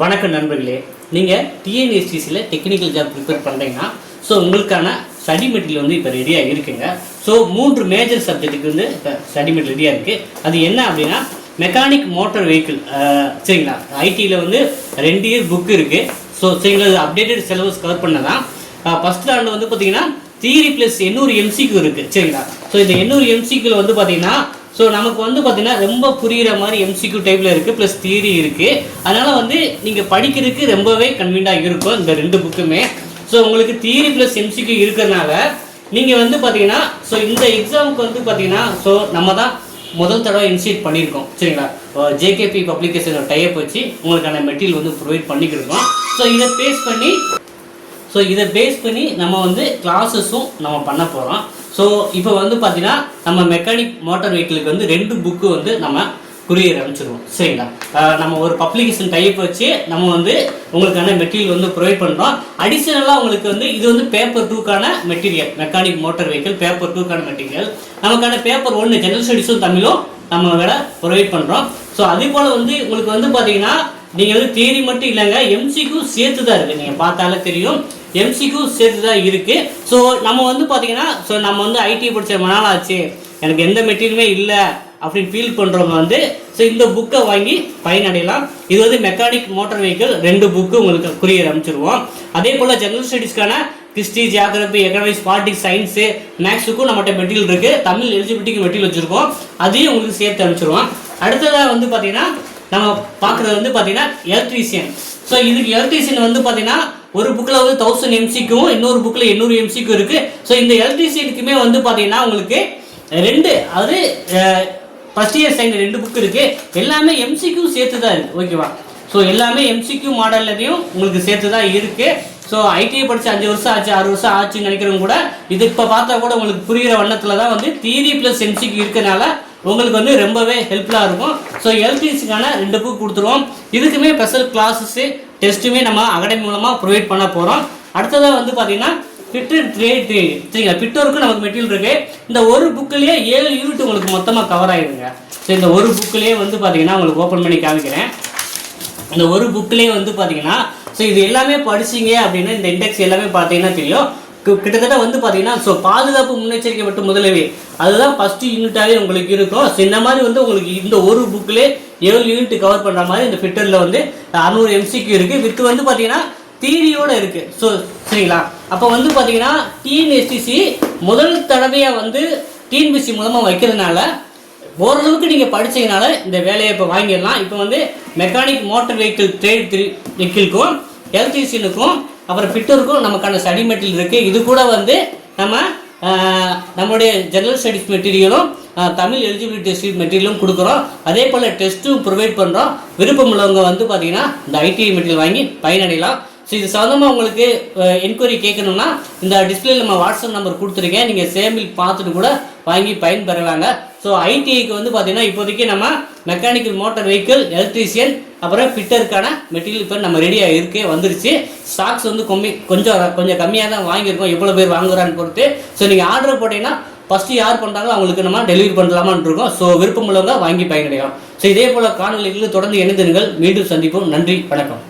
வணக்கம் நண்பர்களே, நீங்கள் டிஎன்எஸ்டிசியில் டெக்னிக்கல் ஜாப் ப்ரிப்பேர் பண்ணுறீங்கன்னா உங்களுக்கான ஸ்டடி மெட்டீரியல் இப்போ ரெடியாக இருக்குங்க. 3 மேஜர் சப்ஜெக்ட்டுக்கு இப்போ ஸ்டடி மெட்டீரியல் ரெடியாக இருக்குது. அது என்ன அப்படின்னா மெக்கானிக் மோட்டார் வெஹிக்கிள். சரிங்களா, ஐடியில் 2 இயர் புக் இருக்குது. சரிங்களா, அது அப்டேட்டட் சிலபஸ் கவர் பண்ணதான். ஃபஸ்ட் ராண்டில் பார்த்தீங்கன்னா தியரி ப்ளஸ் 800 எம்சிக்யூ இருக்குது. சரிங்களா, இந்த 800 எம்சிக்யூவில் பார்த்தீங்கன்னா நமக்கு பார்த்தீங்கன்னா ரொம்ப புரிகிற மாதிரி எம்சிக்யூ டைப்பில் இருக்குது, ப்ளஸ் தியரி இருக்குது. அதனால் நீங்கள் படிக்கிறதுக்கு ரொம்பவே கன்வீனியாக இருக்கும் இந்த 2 புக்குமே. உங்களுக்கு தியரி ப்ளஸ் எம்சிக்யூ இருக்கிறதுனால நீங்கள் பார்த்தீங்கன்னா இந்த எக்ஸாமுக்கு பார்த்தீங்கன்னா நம்ம தான் முதல் தடவை இனிஷியேட் பண்ணியிருக்கோம். சரிங்களா, ஜேகேபி பப்ளிகேஷன் டைப் வச்சு உங்களுக்கான மெட்டீரியல் ப்ரொவைட் பண்ணிக்கிருக்கோம். இதை பேஸ் பண்ணி நம்ம கிளாஸஸும் நம்ம பண்ண போகிறோம். இப்போ பார்த்தீங்கன்னா நம்ம மெக்கானிக் மோட்டார் வெஹிக்கிளுக்கு 2 புக்கு நம்ம குரியர் அனுப்பிச்சிடுவோம். சரிங்களா, நம்ம ஒரு பப்ளிகேஷன் டைப் வச்சு நம்ம உங்களுக்கான மெட்டீரியல் ப்ரொவைட் பண்ணுறோம். அடிஷ்னலாக உங்களுக்கு இது பேப்பர் 2க்கான material, mechanic motor vehicle paper 2க்கான மெட்டீரியல். நமக்கான பேப்பர் 1 ஜெனரல் ஸ்டடீஸும் தமிழும் நம்ம வேலை ப்ரொவைட் பண்ணுறோம். அதே போல் உங்களுக்கு பார்த்தீங்கன்னா நீங்கள் தியரி மட்டும் இல்லைங்க, எம்சிக்யூ சேர்த்து தான் இருக்குது. நீங்கள் பார்த்தாலே தெரியும், எம்சிக்யூ சேர்த்து தான் இருக்குது. நம்ம பார்த்தீங்கன்னா நம்ம ஐடி படித்த நாள் ஆச்சு, எனக்கு எந்த மெட்டீரியலுமே இல்லை அப்படின்னு ஃபீல் பண்ணுறவங்க இந்த புக்கை வாங்கி பயனடையலாம். இது மெக்கானிக் மோட்டார் வெஹிக்கிள் 2 புக்கு உங்களுக்கு குரியர் அனுப்பிச்சிடுவோம். அதே போல் ஜெனரல் ஸ்டடீஸ்க்கான history, geography, economics, politics, science, மேக்ஸுக்கும் நம்மகிட்ட மெட்டீரியல் இருக்குது. தமிழ் எலிஜிபிலிட்டிக்கு மெட்டீரியல் வச்சுருக்கோம், அதையும் உங்களுக்கு சேர்த்து அனுப்பிச்சிடுவோம். அடுத்ததாக பார்த்தீங்கன்னா நம்ம பார்க்குறது பார்த்தீங்கன்னா எலக்ட்ரீஷியன். இதுக்கு எலக்ட்ரீஷியன் பார்த்தீங்கன்னா ஒரு புக்கில் 1000 எம்சிக்கும், இன்னொரு புக்கில் 800 எம்சிக்கும் இருக்குது. இந்த எலக்ட்ரீஷியனுக்குமே பார்த்தீங்கன்னா உங்களுக்கு 2, அதாவது ஃபஸ்ட் இயர் செகண்ட் 2 புக் இருக்குது. எல்லாமே எம்சிக்யூ சேர்த்து தான் இருக்குது. ஓகேவா, எல்லாமே எம்சிக்யூ மாடல்லையும் உங்களுக்கு சேர்த்து தான் இருக்குது. ஐடிஐ படித்து 5 வருஷம் ஆச்சு, 6 வருஷம் ஆச்சுன்னு நினைக்கிறவங்க கூட இது இப்போ பார்த்தா கூட உங்களுக்கு புரிகிற வண்ணத்தில் தான் தியரி ப்ளஸ் எம்சிக்யூ இருக்கிறனால உங்களுக்கு ரொம்பவே ஹெல்ப்ஃபுல்லாக இருக்கும். எலக்ட்ரிக்ஸுக்கான 2 புக் கொடுத்துருவோம். இதுக்குமே ஸ்பெஷல் கிளாஸஸு டெஸ்ட்டுமே நம்ம அகாடமி மூலமாக ப்ரொவைட் பண்ண போகிறோம். அடுத்ததாக பார்த்தீங்கன்னா ஃபிட்டர் ட்ரேட். சரிங்களா, ஃபிட்டருக்கும் நமக்கு மெட்டீரியல் இருக்குது. இந்த ஒரு புக்கிலேயே 7 யூனிட் உங்களுக்கு மொத்தமாக கவர் ஆகிடுங்க. இந்த ஒரு புக்கிலேயே பார்த்தீங்கன்னா உங்களுக்கு ஓப்பன் பண்ணி காமிக்கிறேன். இந்த ஒரு புக்கிலேயே பார்த்தீங்கன்னா இது எல்லாமே படிச்சிங்க அப்படின்னா இந்த இண்டெக்ஸ் எல்லாமே பார்த்தீங்கன்னா தெரியும். கிட்டத்தட்ட பார்த்தீங்கன்னா பாதுகாப்பு முன்னெச்சரிக்கை மற்றும் முதலுதவி அதுதான் ஃபஸ்ட்டு யூனிட்டாகவே உங்களுக்கு இருக்கும். இந்த மாதிரி உங்களுக்கு இந்த ஒரு புக்கிலே 7 யூனிட் கவர் பண்ணுற மாதிரி இந்த ஃபிட்டரில் 600 எம்சிக்யூ இருக்குது. வித்து பார்த்தீங்கன்னா தியரியோடு இருக்குது. சரிங்களா, அப்போ பார்த்தீங்கன்னா டிஎன்எஸ்டிசி முதல் தடவையாக டிஎன்பிசி மூலமாக வைக்கிறதுனால ஓரளவுக்கு நீங்கள் படித்தீங்கனால இந்த வேலையை இப்போ வாங்கிடலாம். இப்போ மெக்கானிக் மோட்டார் வெஹிக்கிள் ட்ரேட் வெஹிக்கிள்க்கும் எலக்ட்ரிஷியனுக்கும் அப்புறம் ஃபிட்டருக்கும் நமக்கான ஸ்டடி மெட்டீரியல் இருக்குது. இது கூட நம்மளுடைய ஜெனரல் ஸ்டடீஸ் மெட்டீரியலும் தமிழ் எலிஜிபிலிட்டி மெட்டீரியலும் கொடுக்குறோம். அதே போல் டெஸ்ட்டும் ப்ரொவைட் பண்ணுறோம். விருப்பம் உள்ளவங்க பார்த்தீங்கன்னா இந்த ஐடிஐ மெட்டீரியல் வாங்கி பயனடையலாம். இது சம்மந்தமாக உங்களுக்கு என்கொயரி கேட்கணும்னா இந்த டிஸ்பிளேல நம்ம வாட்ஸ்அப் நம்பர் கொடுத்துருக்கேன், நீங்கள் சேம்பிள் பார்த்துட்டு கூட வாங்கி பயன்பெறலாங்க. ஐடிஐக்கு பார்த்தீங்கன்னா இப்போதைக்கு நம்ம மெக்கானிக்கல் மோட்டார் வெஹிக்கிள், எலக்ட்ரீஷியன், அப்புறம் ஃபிட்டருக்கான மெட்டீரியல் இப்போ நம்ம ரெடியாக இருக்கே வந்துருச்சு. ஸ்டாக்ஸ் கொஞ்சம் கம்மியாக தான் வாங்கியிருக்கோம், எவ்வளோ பேர் வாங்குறான்னு பொறுத்து. நீங்கள் ஆர்டர் போட்டிங்கன்னா ஃபஸ்ட்டு யார் பண்ணுறாங்களோ அவங்களுக்கு நம்ம டெலிவரி பண்ணலாமான்னு இருக்கோம். விருப்பம் உள்ளவங்க வாங்கி பயனடையலாம். இதே போல் காணொலிகளில் தொடர்ந்து இணைந்திருங்கள். மீண்டும் சந்திப்போம். நன்றி, வணக்கம்.